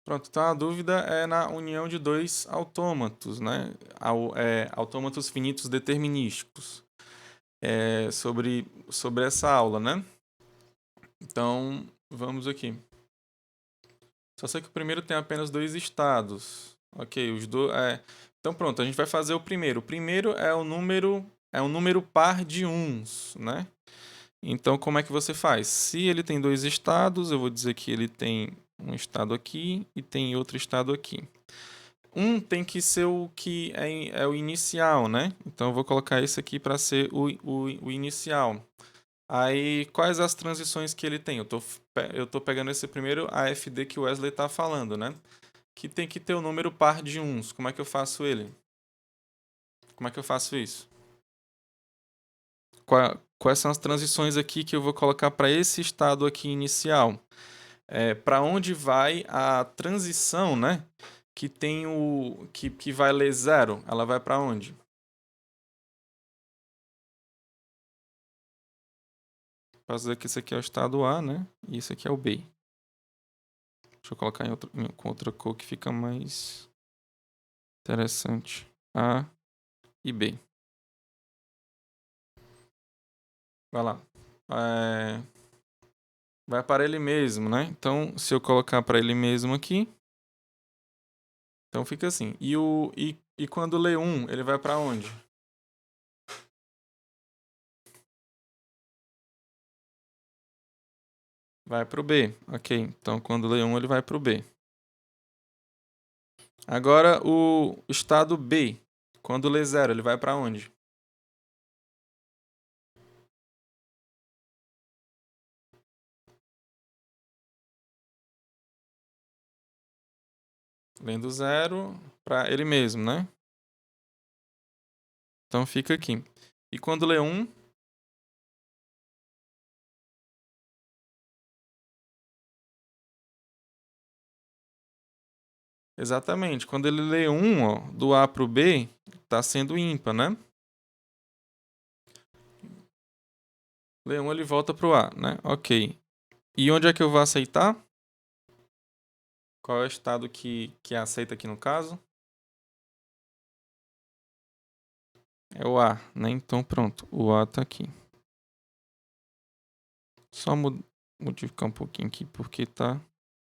Pronto, então a dúvida é na união de dois autômatos, né? Autômatos finitos determinísticos. Sobre essa aula, né? Então, vamos aqui. Só sei que o primeiro tem apenas dois estados. Ok, os dois. Então pronto, a gente vai fazer o primeiro. O primeiro é um número par de uns, né? Então como é que você faz? Se ele tem dois estados, eu vou dizer que ele tem um estado aqui e tem outro estado aqui. Um tem que ser o que é o inicial, né? Então eu vou colocar esse aqui para ser o inicial. Aí, quais as transições que ele tem? Eu tô pegando esse primeiro AFD que o Wesley tá falando, né? Que tem que ter o número par de uns. Como é que eu faço ele? Como é que eu faço isso? Quais são as transições aqui que eu vou colocar para esse estado aqui inicial? Para onde vai a transição, né? Que tem que vai ler zero? Ela vai para onde? Posso dizer que esse aqui é o estado A, né? E esse aqui é o B. Deixa eu colocar com outra cor que fica mais interessante. A e B. Vai lá. É, vai para ele mesmo, né? Então, se eu colocar para ele mesmo aqui, então fica assim. E quando lê 1, ele vai para onde? Vai para o B. Ok. Então, quando lê 1, ele vai para o B. Agora, o estado B. Quando lê 0, ele vai para onde? Lendo 0 para ele mesmo, né? Então, fica aqui. E quando lê 1, exatamente. Quando ele lê 1, ó, do A para o B, está sendo ímpar, né? Lê 1, ele volta para o A, né? Ok. E onde é que eu vou aceitar? Qual é o estado que aceita aqui no caso? É o A, né? Então pronto, o A tá aqui. Só modificar um pouquinho aqui porque tá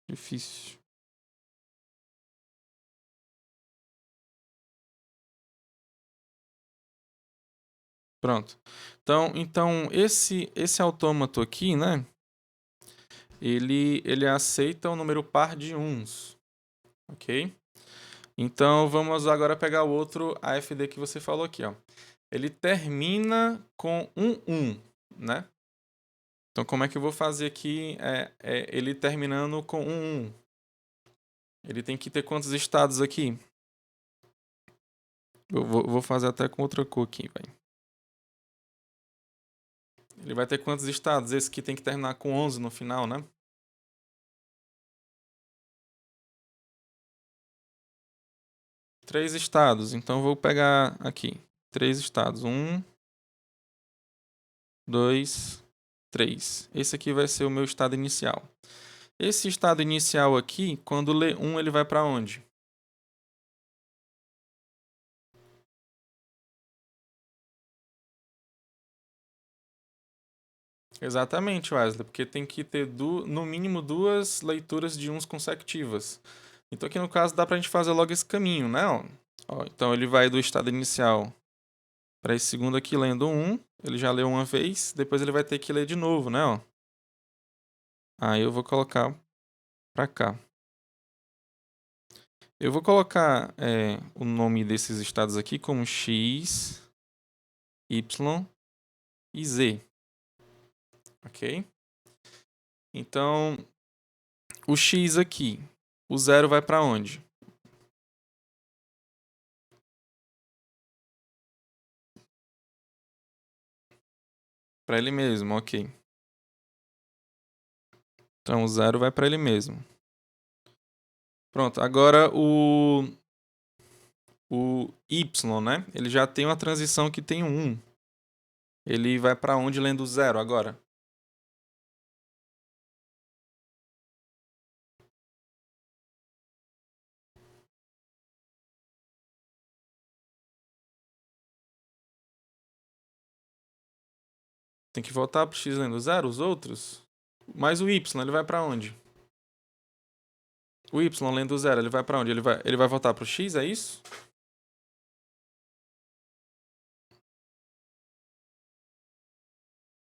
difícil. Pronto. Então esse autômato aqui, né? Ele aceita o número par de uns, ok? Então vamos agora pegar o outro AFD que você falou aqui, ó. Ele termina com um, né? Então como é que eu vou fazer aqui ele terminando com um? Ele tem que ter quantos estados aqui? Eu vou fazer até com outra cor aqui, velho. Ele vai ter quantos estados? Esse aqui tem que terminar com 11 no final, né? Três estados. Então vou pegar aqui. Três estados. 1, 2, 3. Esse aqui vai ser o meu estado inicial. Esse estado inicial aqui, quando lê 1, ele vai para onde? Exatamente, Wesley, porque tem que ter no mínimo duas leituras de uns consecutivas. Então aqui no caso dá pra gente fazer logo esse caminho, né? Ó, então ele vai do estado inicial para esse segundo aqui lendo 1, ele já leu uma vez, depois ele vai ter que ler de novo, né? Ó. Aí eu vou colocar para cá. Eu vou colocar o nome desses estados aqui como X, Y e Z, ok? Então, o X aqui, o zero vai para onde? Para ele mesmo, ok. Então, o zero vai para ele mesmo. Pronto, agora o Y, né? Ele já tem uma transição que tem um 1. Ele vai para onde lendo zero agora? Tem que voltar para o x lendo 0, os outros. Mas o y, ele vai para onde? O y lendo 0, ele vai para onde? Ele vai voltar para o x, é isso?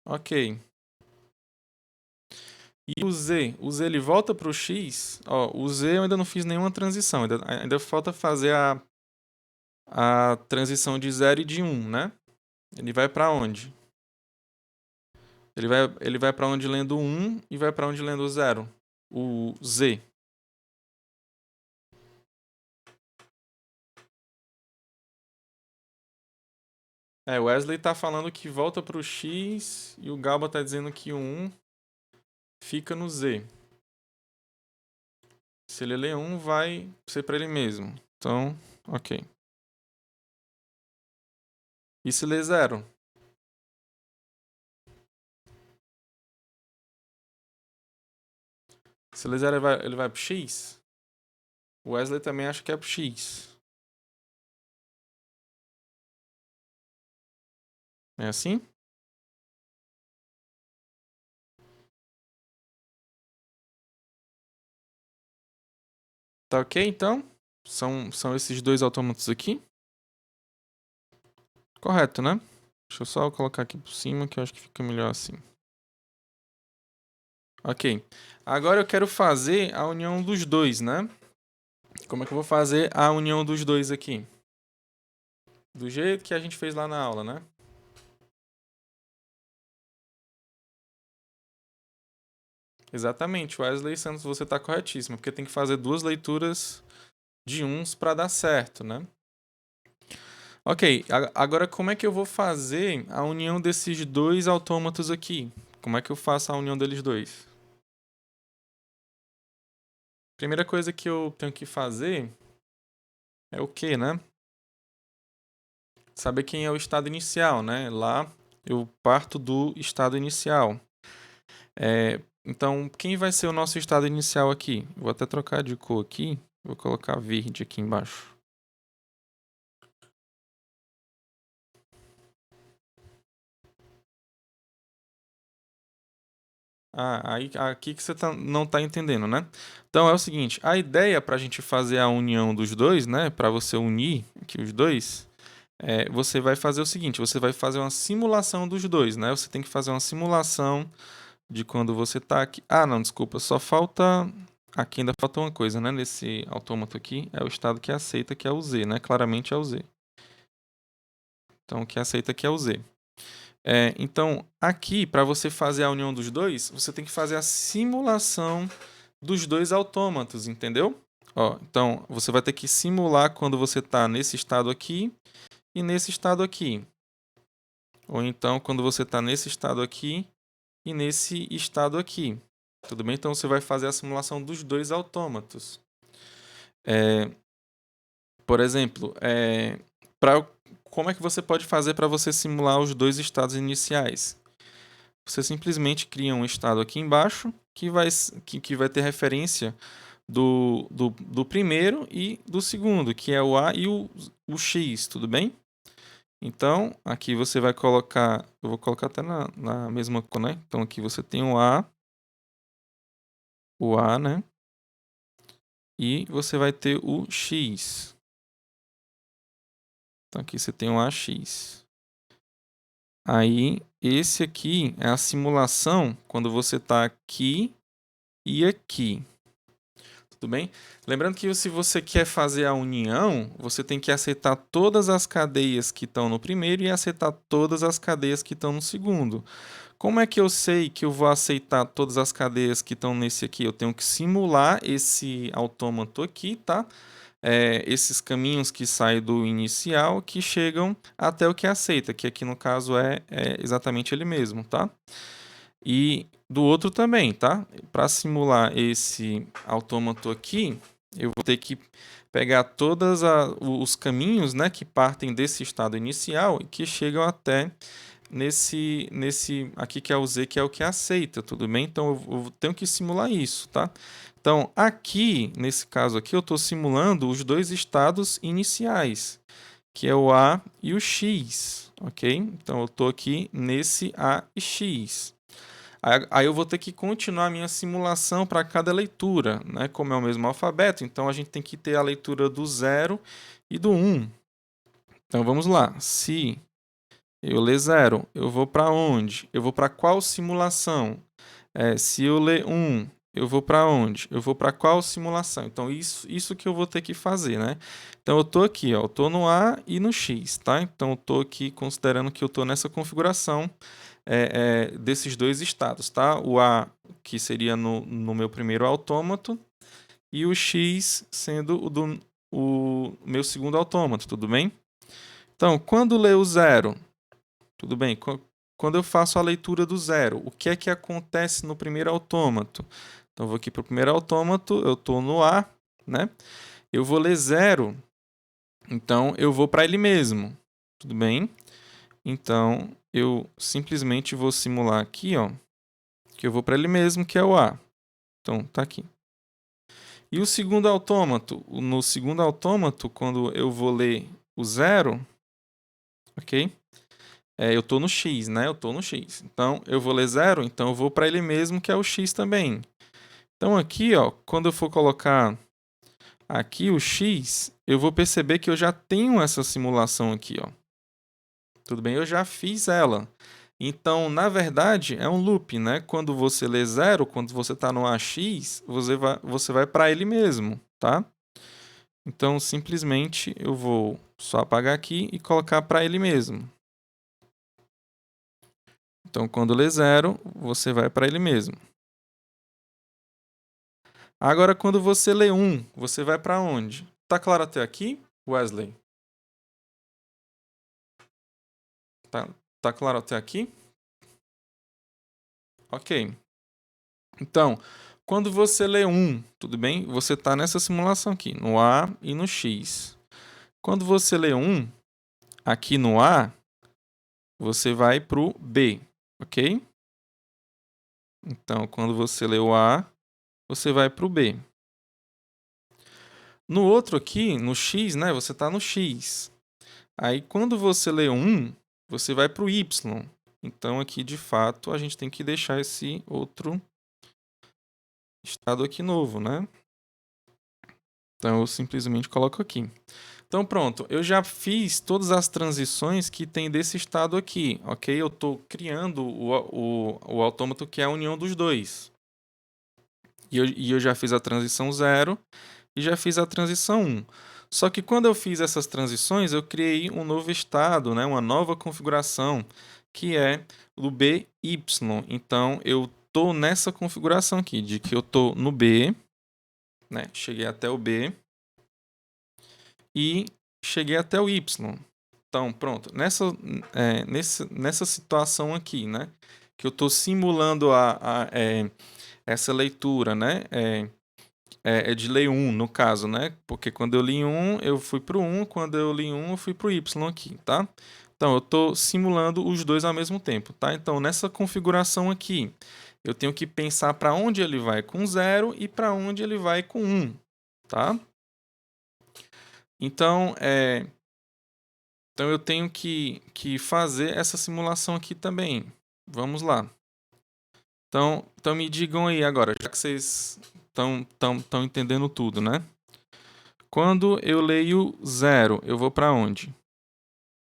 Ok. E o z? O z ele volta para o x. Ó, o z eu ainda não fiz nenhuma transição. Ainda falta fazer a transição de 0 e de 1, né? Ele vai para onde? Ele vai para onde lendo 1 e vai para onde lendo 0? O z. O Wesley tá falando que volta para o x e o Galba tá dizendo que o 1 fica no z. Se ele ler 1, vai ser para ele mesmo. Então, ok. E se ler 0? Se ler 0, ele vai pro x? O Wesley também acha que é pro x. É assim? Tá ok, então? São esses dois autômatos aqui? Correto, né? Deixa eu só colocar aqui por cima que eu acho que fica melhor assim. Ok. Agora eu quero fazer a união dos dois, né? Como é que eu vou fazer a união dos dois aqui? Do jeito que a gente fez lá na aula, né? Exatamente, Wesley Santos, você está corretíssimo, porque tem que fazer duas leituras de uns para dar certo, né? Ok, agora como é que eu vou fazer a união desses dois autômatos aqui? Como é que eu faço a união deles dois? Primeira coisa que eu tenho que fazer é o quê, né? Saber quem é o estado inicial, né? Lá eu parto do estado inicial. Então, quem vai ser o nosso estado inicial aqui? Vou até trocar de cor aqui. Vou colocar verde aqui embaixo. Aqui que você não está entendendo, né? Então é o seguinte, a ideia para a gente fazer a união dos dois, né? Para você unir aqui os dois, você vai fazer o seguinte, você vai fazer uma simulação dos dois, né? Você tem que fazer uma simulação de quando você está aqui. Ah, não, desculpa, só falta... Aqui ainda falta uma coisa, né? Nesse autômato aqui, é o estado que aceita, que é o Z, né? Claramente é o Z. Então, o que aceita aqui é o Z. Então, aqui, para você fazer a união dos dois, você tem que fazer a simulação dos dois autômatos, entendeu? Então, você vai ter que simular quando você está nesse estado aqui e nesse estado aqui. Ou então, quando você está nesse estado aqui e nesse estado aqui. Tudo bem? Então, você vai fazer a simulação dos dois autômatos. Por exemplo, como é que você pode fazer para você simular os dois estados iniciais? Você simplesmente cria um estado aqui embaixo que vai ter referência do primeiro e do segundo, que é o A e o X, tudo bem? Então, aqui você vai colocar, eu vou colocar até na mesma cor, né? Então, aqui você tem o A, né? E você vai ter o X. Então, aqui você tem o AX. Aí, esse aqui é a simulação quando você está aqui e aqui. Tudo bem? Lembrando que se você quer fazer a união, você tem que aceitar todas as cadeias que estão no primeiro e aceitar todas as cadeias que estão no segundo. Como é que eu sei que eu vou aceitar todas as cadeias que estão nesse aqui? Eu tenho que simular esse autômato aqui, tá? Esses caminhos que saem do inicial que chegam até o que aceita, que aqui no caso é exatamente ele mesmo, tá? E do outro também, tá? Para simular esse autômato aqui, eu vou ter que pegar todos os caminhos, né, que partem desse estado inicial e que chegam até nesse aqui que é o Z, que é o que aceita, tudo bem? Então eu tenho que simular isso, tá? Então aqui, nesse caso aqui, eu estou simulando os dois estados iniciais, que é o A e o X, ok? Então, eu estou aqui nesse A e X. Aí eu vou ter que continuar a minha simulação para cada leitura, né? Como é o mesmo alfabeto, então a gente tem que ter a leitura do 0 e do 1. Então, vamos lá. Se eu ler 0, eu vou para onde? Eu vou para qual simulação? Se eu ler 1, eu vou para onde? Eu vou para qual simulação? Então, isso que eu vou ter que fazer, né? Então, eu estou aqui, ó, eu estou no A e no X, tá? Então, eu estou aqui considerando que eu estou nessa configuração desses dois estados, tá? O A, que seria no meu primeiro autômato, e o X sendo o meu segundo autômato, tudo bem? Então, quando ler o 0, tudo bem? Quando eu faço a leitura do 0, o que é que acontece no primeiro autômato? Então, eu vou aqui para o primeiro autômato, eu estou no A, né? Eu vou ler 0, então eu vou para ele mesmo, tudo bem? Então, eu simplesmente vou simular aqui, ó, que eu vou para ele mesmo, que é o A. Então, tá aqui. E o segundo autômato? No segundo autômato, quando eu vou ler o 0, ok? Eu estou no X, né? Eu estou no X. Então, eu vou ler 0, então eu vou para ele mesmo, que é o X também. Então, aqui, ó, quando eu for colocar aqui o X, eu vou perceber que eu já tenho essa simulação aqui, ó. Tudo bem? Eu já fiz ela. Então, na verdade, é um loop, né? Quando você lê 0, quando você está no AX, você vai para ele mesmo, tá? Então, simplesmente, eu vou só apagar aqui e colocar para ele mesmo. Então, quando lê 0, você vai para ele mesmo. Agora, quando você lê 1, você vai para onde? Tá claro até aqui, Wesley? Tá claro até aqui? Ok. Então, quando você lê 1, tudo bem? Você está nessa simulação aqui, no A e no X. Quando você lê 1, aqui no A, você vai para o B, ok? Então, quando você lê o A, você vai para o B. No outro aqui, no X, né? Você está no X. Aí, quando você lê 1, você vai para o Y. Então, aqui, de fato, a gente tem que deixar esse outro estado aqui novo, né? Então, eu simplesmente coloco aqui. Então, pronto. Eu já fiz todas as transições que tem desse estado aqui, ok? Eu estou criando o autômato que é a união dos dois. E eu já fiz a transição 0 e já fiz a transição 1. Só que quando eu fiz essas transições, eu criei um novo estado, né? Uma nova configuração, que é o BY. Então, eu estou nessa configuração aqui, de que eu estou no B, né? Cheguei até o B e cheguei até o Y. Então, pronto. Nessa situação aqui, né? Que eu estou simulando essa leitura, né? É de ler 1, no caso, né? Porque quando eu li 1, eu fui para o 1. Quando eu li 1, eu fui para o Y aqui, tá? Então, eu estou simulando os dois ao mesmo tempo, tá? Então, nessa configuração aqui, eu tenho que pensar para onde ele vai com 0 e para onde ele vai com 1, tá? Então, eu tenho que fazer essa simulação aqui também. Vamos lá. Então me digam aí agora, já que vocês estão entendendo tudo, né? Quando eu leio 0, eu vou para onde?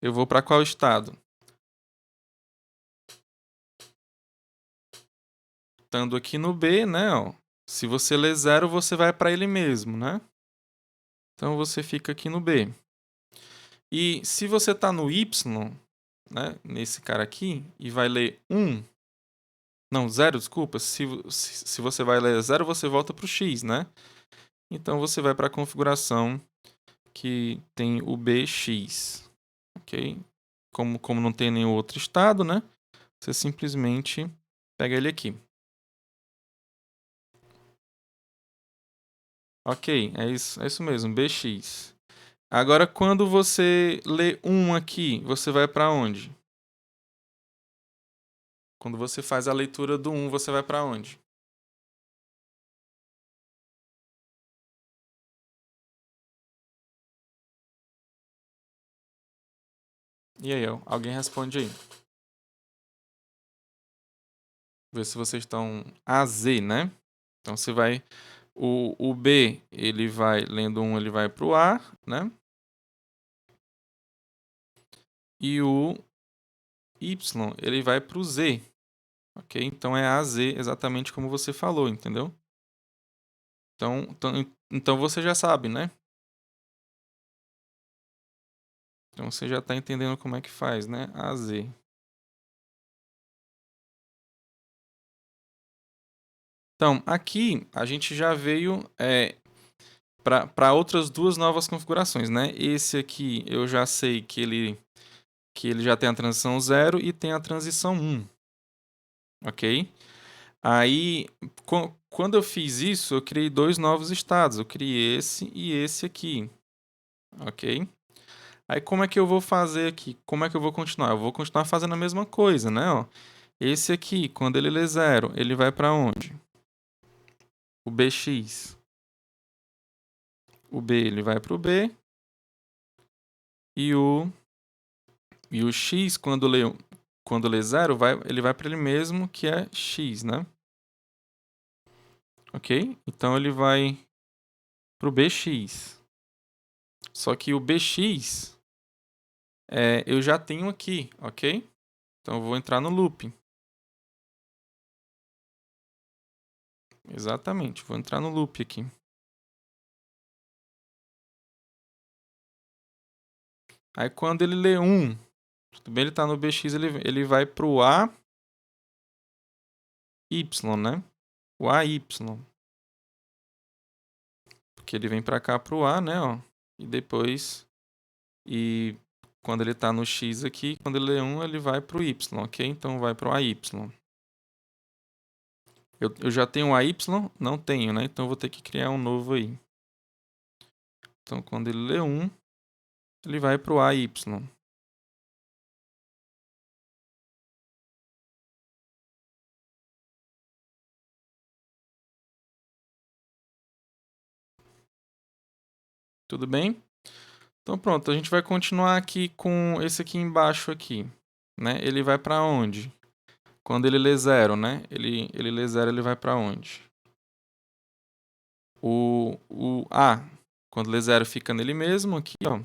Eu vou para qual estado? Estando aqui no B, né? Ó, se você lê 0, você vai para ele mesmo, né? Então você fica aqui no B. E se você está no Y, né? Nesse cara aqui, e vai ler 1, não, 0, desculpa. Se você vai ler 0, você volta para o X, né? Então você vai para a configuração que tem o BX, ok? Como não tem nenhum outro estado, né? Você simplesmente pega ele aqui. Ok, é isso mesmo, BX. Agora, quando você lê 1 aqui, você vai para onde? Quando você faz a leitura do 1, você vai para onde? E aí, alguém responde aí. Ver se vocês estão A, Z, né? Então você vai. O B, ele vai, lendo 1, ele vai para o A, né? E o Y, ele vai para o Z. Ok? Então é AZ, exatamente como você falou, entendeu? Então você já sabe, né? Então você já está entendendo como é que faz, né? AZ. Então, aqui a gente já veio para outras duas novas configurações, né? Esse aqui eu já sei que ele já tem a transição 0 e tem a transição 1, ok? Aí, quando eu fiz isso, eu criei dois novos estados. Eu criei esse e esse aqui, ok? Aí, como é que eu vou fazer aqui? Como é que eu vou continuar? Eu vou continuar fazendo a mesma coisa, né? Ó, esse aqui, quando ele lê 0, ele vai para onde? O BX. O B, ele vai para o B. E o X, quando lê 0, ele vai para ele mesmo, que é X, né? Ok? Então, ele vai para o BX. Só que o BX eu já tenho aqui, ok? Então eu vou entrar no loop. Exatamente, vou entrar no loop aqui. Aí quando ele lê 1, tudo bem, ele está no BX, ele vai para o AY, né? O AY. Porque ele vem para cá para o A, né? Ó, e depois, quando ele está no X aqui, quando ele lê 1, ele vai para o Y, ok? Então vai para o AY. Eu já tenho o AY? Não tenho, né? Então eu vou ter que criar um novo aí. Então quando ele lê 1, ele vai para o AY. Tudo bem? Então pronto, a gente vai continuar aqui com esse aqui embaixo aqui, né? Ele vai para onde? Quando ele lê 0, né? Ele lê 0, ele vai para onde? O A, quando lê 0, fica nele mesmo aqui, ó.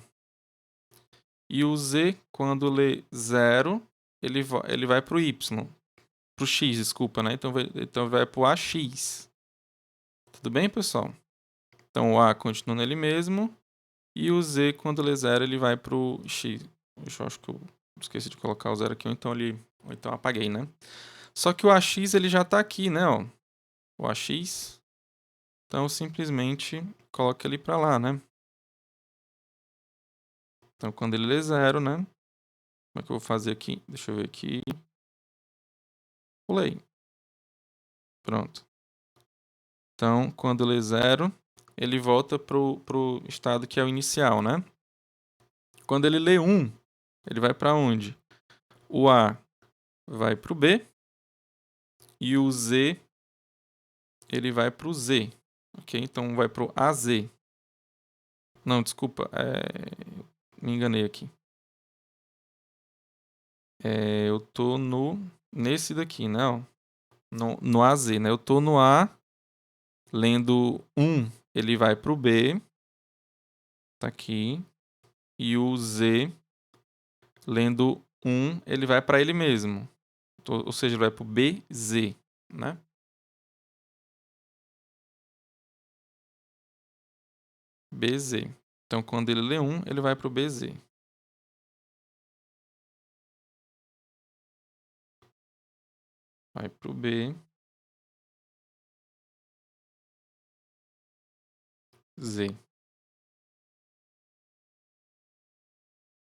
E o Z, quando lê 0, ele vai para o Y. Para o X, desculpa, né? Então vai para o AX. Tudo bem, pessoal? Então o A continua nele mesmo. E o Z, quando lê 0, ele vai para o X. Eu acho que eu esqueci de colocar o 0 aqui, ou então apaguei, né? Só que o AX ele já está aqui, né? Ó. O AX. Então simplesmente coloca ele para lá, né? Então quando ele lê 0, né? Como é que eu vou fazer aqui? Deixa eu ver aqui. Pulei. Pronto. Então quando lê 0, ele volta pro estado que é o inicial, né? Quando ele lê 1, ele vai para onde? O A vai para o B e o Z ele vai para o Z, ok? Então vai para o AZ. Não, desculpa, me enganei aqui. Eu tô nesse daqui, né? Ó, no AZ, né? Eu tô no A, lendo 1, ele vai para o B, tá aqui. E o Z, lendo 1, ele vai para ele mesmo. Ou seja, ele vai para o BZ, né? BZ. Então, quando ele lê 1, ele vai para o BZ. Vai para o B, Z.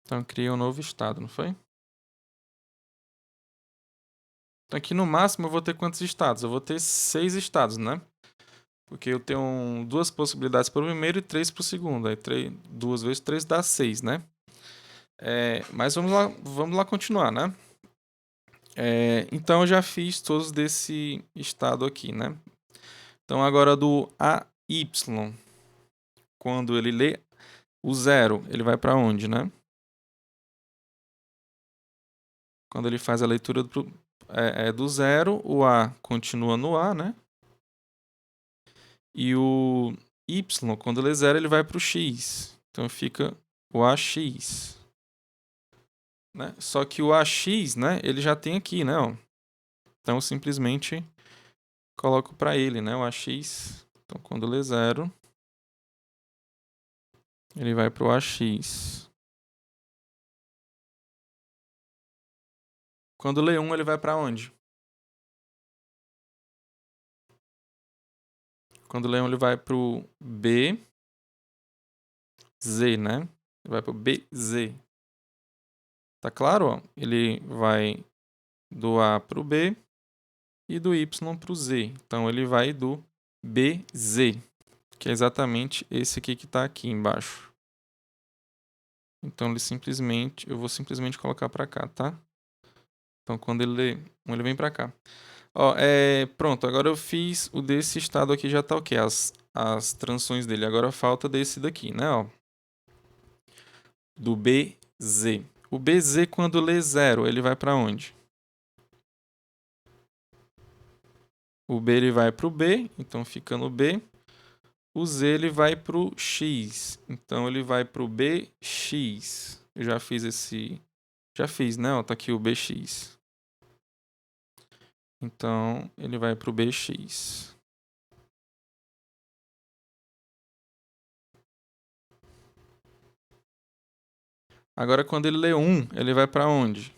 Então, cria um novo estado, não foi? Então, aqui no máximo eu vou ter quantos estados? Eu vou ter 6 estados, né? Porque eu tenho duas possibilidades para o primeiro e 3 para o segundo. Aí 2 vezes 3 dá 6, né? Mas vamos lá continuar, né? Então eu já fiz todos desse estado aqui, né? Então agora do AY, quando ele lê o 0, ele vai para onde, né? Quando ele faz a leitura do zero, o A continua no A, né? E o Y, quando ele é zero, ele vai para o X. Então fica o AX. Né? Só que o AX, né, ele já tem aqui, né? Ó. Então eu simplesmente coloco para ele, né, o AX. Então quando ele é zero, ele vai para o AX. Quando lê 1, ele vai para onde? Quando lê 1, ele vai para o BZ, né? Ele vai para o BZ. Tá claro? Ó? Ele vai do A para o B e do Y para o Z. Então ele vai do BZ, que é exatamente esse aqui que está aqui embaixo. Então eu vou simplesmente colocar para cá, tá? Então quando ele vem para cá. Ó, pronto, agora eu fiz o desse estado aqui, já tá ok, as transições dele. Agora falta desse daqui, né, ó. Do BZ. O BZ, quando lê 0, ele vai para onde? O B ele vai para o B, então fica no B. O Z ele vai para o X, então ele vai para o BX. Eu já fiz esse... Já fiz, né? Ó, tá aqui o BX. Então, ele vai para o BX. Agora, quando ele lê 1, ele vai para onde?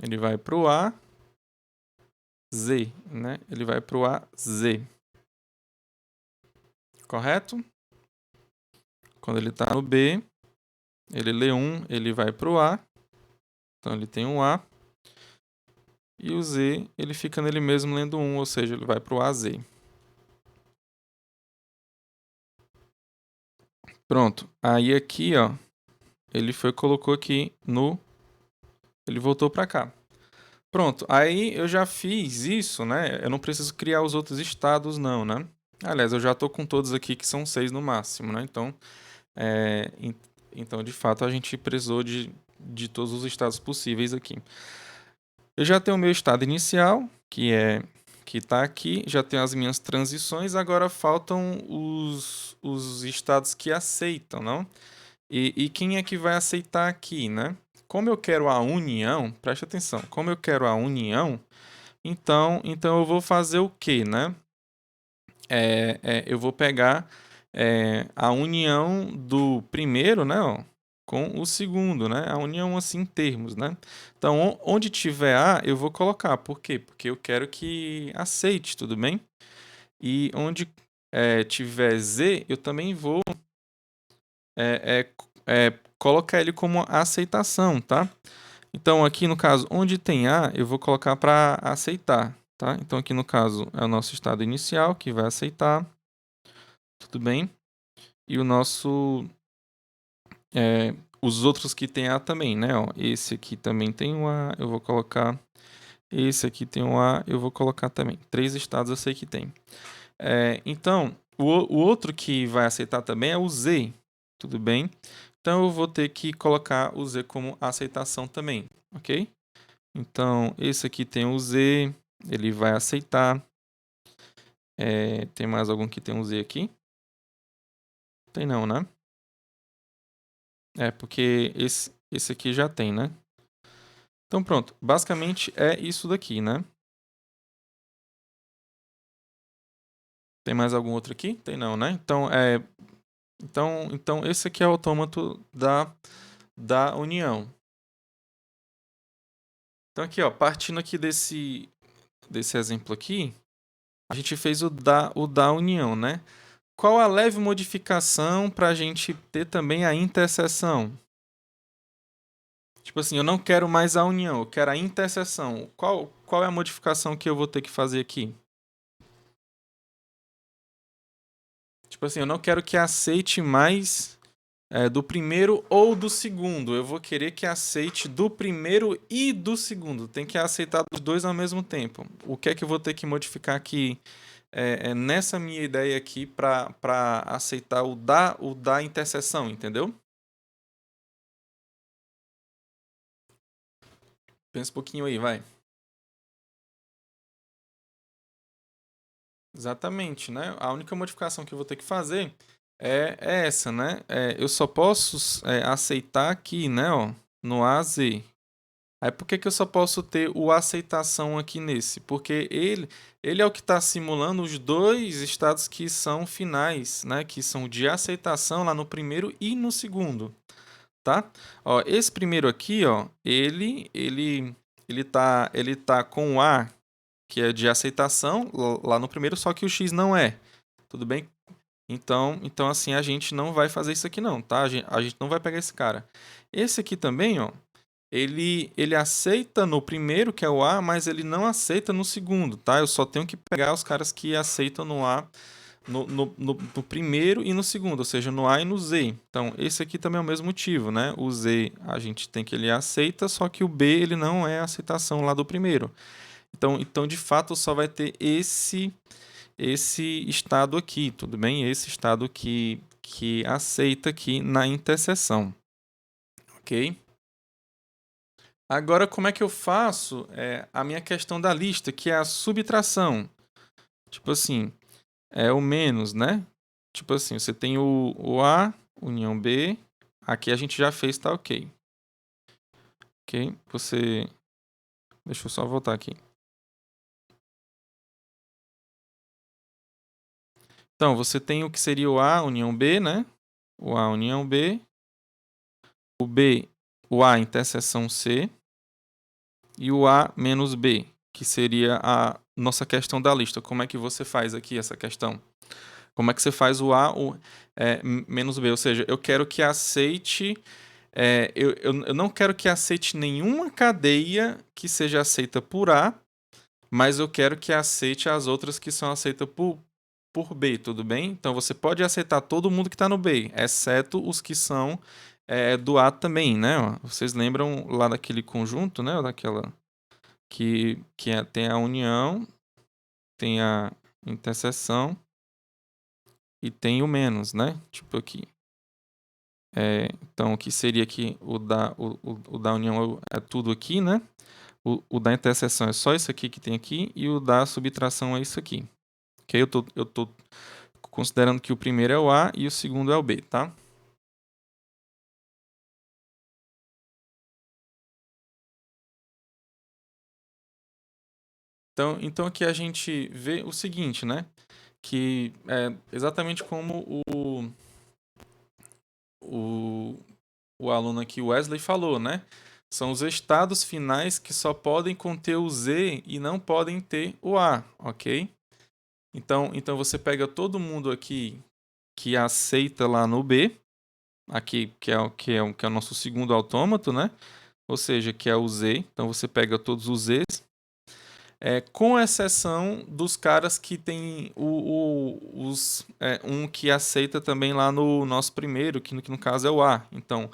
Ele vai para o AZ, né? Ele vai para o AZ. Correto? Quando ele está no B, ele lê 1, ele vai para o A. Então, ele tem um A. E o Z, ele fica nele mesmo lendo 1, ou seja, ele vai para o AZ. Pronto. Aí aqui, ó, ele colocou aqui no... Ele voltou para cá. Pronto, aí eu já fiz isso, né? Eu não preciso criar os outros estados, não, né? Aliás, eu já estou com todos aqui que são 6 no máximo, né? Então, então de fato, a gente precisou de todos os estados possíveis aqui. Eu já tenho o meu estado inicial, que está aqui, já tenho as minhas transições, agora faltam os estados que aceitam, não? E quem é que vai aceitar aqui, né? Como eu quero a união, preste atenção, como eu quero a união, então eu vou fazer o quê, né? Eu vou pegar a união do primeiro, né, ó, com o segundo, né? A união assim em termos, né? Então, onde tiver A, eu vou colocar. Por quê? Porque eu quero que aceite, tudo bem? E onde tiver Z, eu também vou colocar ele como aceitação, tá? Então, aqui no caso, onde tem A, eu vou colocar para aceitar, tá? Então, aqui no caso, é o nosso estado inicial, que vai aceitar, tudo bem? E o nosso... os outros que tem A também, né? Ó, esse aqui também tem um A, eu vou colocar. Esse aqui tem um A, eu vou colocar também. 3 estados eu sei que tem. Então, o outro que vai aceitar também é o Z, tudo bem? Então, eu vou ter que colocar o Z como aceitação também, ok? Então, esse aqui tem o Z, ele vai aceitar. Tem mais algum que tem um Z aqui? Tem não, né? Porque esse aqui já tem, né? Então, pronto. Basicamente é isso daqui, né? Tem mais algum outro aqui? Tem não, né? Então esse aqui é o autômato da união. Então aqui, ó, partindo aqui desse exemplo aqui, a gente fez o da união, né? Qual a leve modificação para a gente ter também a interseção? Tipo assim, eu não quero mais a união, eu quero a interseção. Qual é a modificação que eu vou ter que fazer aqui? Tipo assim, eu não quero que aceite mais do primeiro ou do segundo. Eu vou querer que aceite do primeiro e do segundo. Tem que aceitar dos dois ao mesmo tempo. O que é que eu vou ter que modificar aqui nessa minha ideia aqui para aceitar o da interseção, entendeu? Pensa um pouquinho aí, vai. Exatamente, né? A única modificação que eu vou ter que fazer é essa, né? Eu só posso aceitar aqui, né? Ó, no AZ. Aí por que que eu só posso ter o aceitação aqui nesse? Porque ele é o que está simulando os dois estados que são finais, né? Que são de aceitação lá no primeiro e no segundo, tá? Ó, esse primeiro aqui, ó, ele tá com o A, que é de aceitação lá no primeiro, só que o X não é. Tudo bem? Então assim, a gente não vai fazer isso aqui não, tá? A gente não vai pegar esse cara. Esse aqui também, ó, ele aceita no primeiro, que é o A, mas ele não aceita no segundo, tá? Eu só tenho que pegar os caras que aceitam no A, no primeiro e no segundo, ou seja, no A e no Z. Então, esse aqui também é o mesmo motivo, né? O Z a gente tem que ele aceita, só que o B ele não é a aceitação lá do primeiro. Então de fato, só vai ter esse estado aqui, tudo bem? Esse estado que aceita aqui na interseção, ok? Agora, como é que eu faço a minha questão da lista, que é a subtração? Tipo assim, é o menos, né? Tipo assim, você tem o A, união B, aqui a gente já fez, tá ok. Ok? Deixa eu só voltar aqui. Então, você tem o que seria o A, união B, né? O A, união B. O B, o A, interseção C. E o A menos B, que seria a nossa questão da lista. Como é que você faz aqui essa questão? Como é que você faz o A menos B? Ou seja, eu quero que aceite. Eu não quero que aceite nenhuma cadeia que seja aceita por A, mas eu quero que aceite as outras que são aceitas por B, tudo bem? Então você pode aceitar todo mundo que está no B, exceto os que são do A também, né? Vocês lembram lá daquele conjunto, né? Daquela tem a união, tem a interseção e tem o menos, né? Tipo aqui. Então, o que seria aqui o da união é tudo aqui, né? O da interseção é só isso aqui que tem aqui e o da subtração é isso aqui. Ok? Eu tô considerando que o primeiro é o A e o segundo é o B, tá? Então aqui a gente vê o seguinte, né? Que é exatamente como o, o aluno aqui, Wesley, falou, né? São os estados finais que só podem conter o Z e não podem ter o A, ok? Então você pega todo mundo aqui que aceita lá no B, aqui que é o nosso segundo autômato, né? Ou seja, que é o Z. Então você pega todos os Zs, com exceção dos caras que tem um que aceita também lá no nosso primeiro, que no caso é o A. Então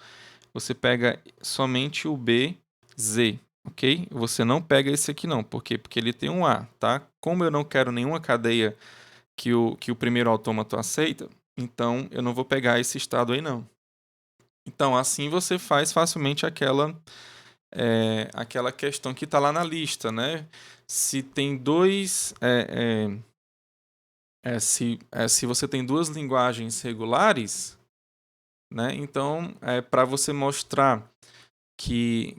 você pega somente o B, Z, ok? Você não pega esse aqui não, por quê? Porque ele tem um A, tá? Como eu não quero nenhuma cadeia que o primeiro autômato aceita, então eu não vou pegar esse estado aí não. Então assim você faz facilmente aquela questão que está lá na lista, né? Se tem dois, se você tem duas linguagens regulares, né? Então para você mostrar que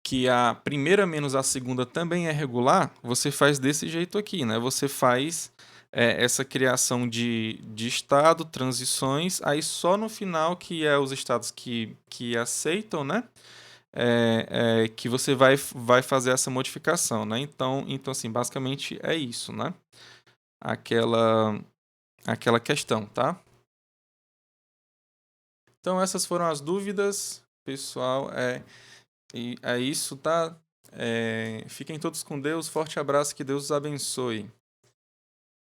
que a primeira menos a segunda também é regular, você faz desse jeito aqui, né? Você faz essa criação de estado, transições, aí só no final, que é os estados que aceitam, né? Que você vai fazer essa modificação, né? Então, assim, basicamente é isso, né? Aquela, aquela questão, tá? Então, essas foram as dúvidas, pessoal. E é isso, tá? Fiquem todos com Deus. Forte abraço, que Deus os abençoe.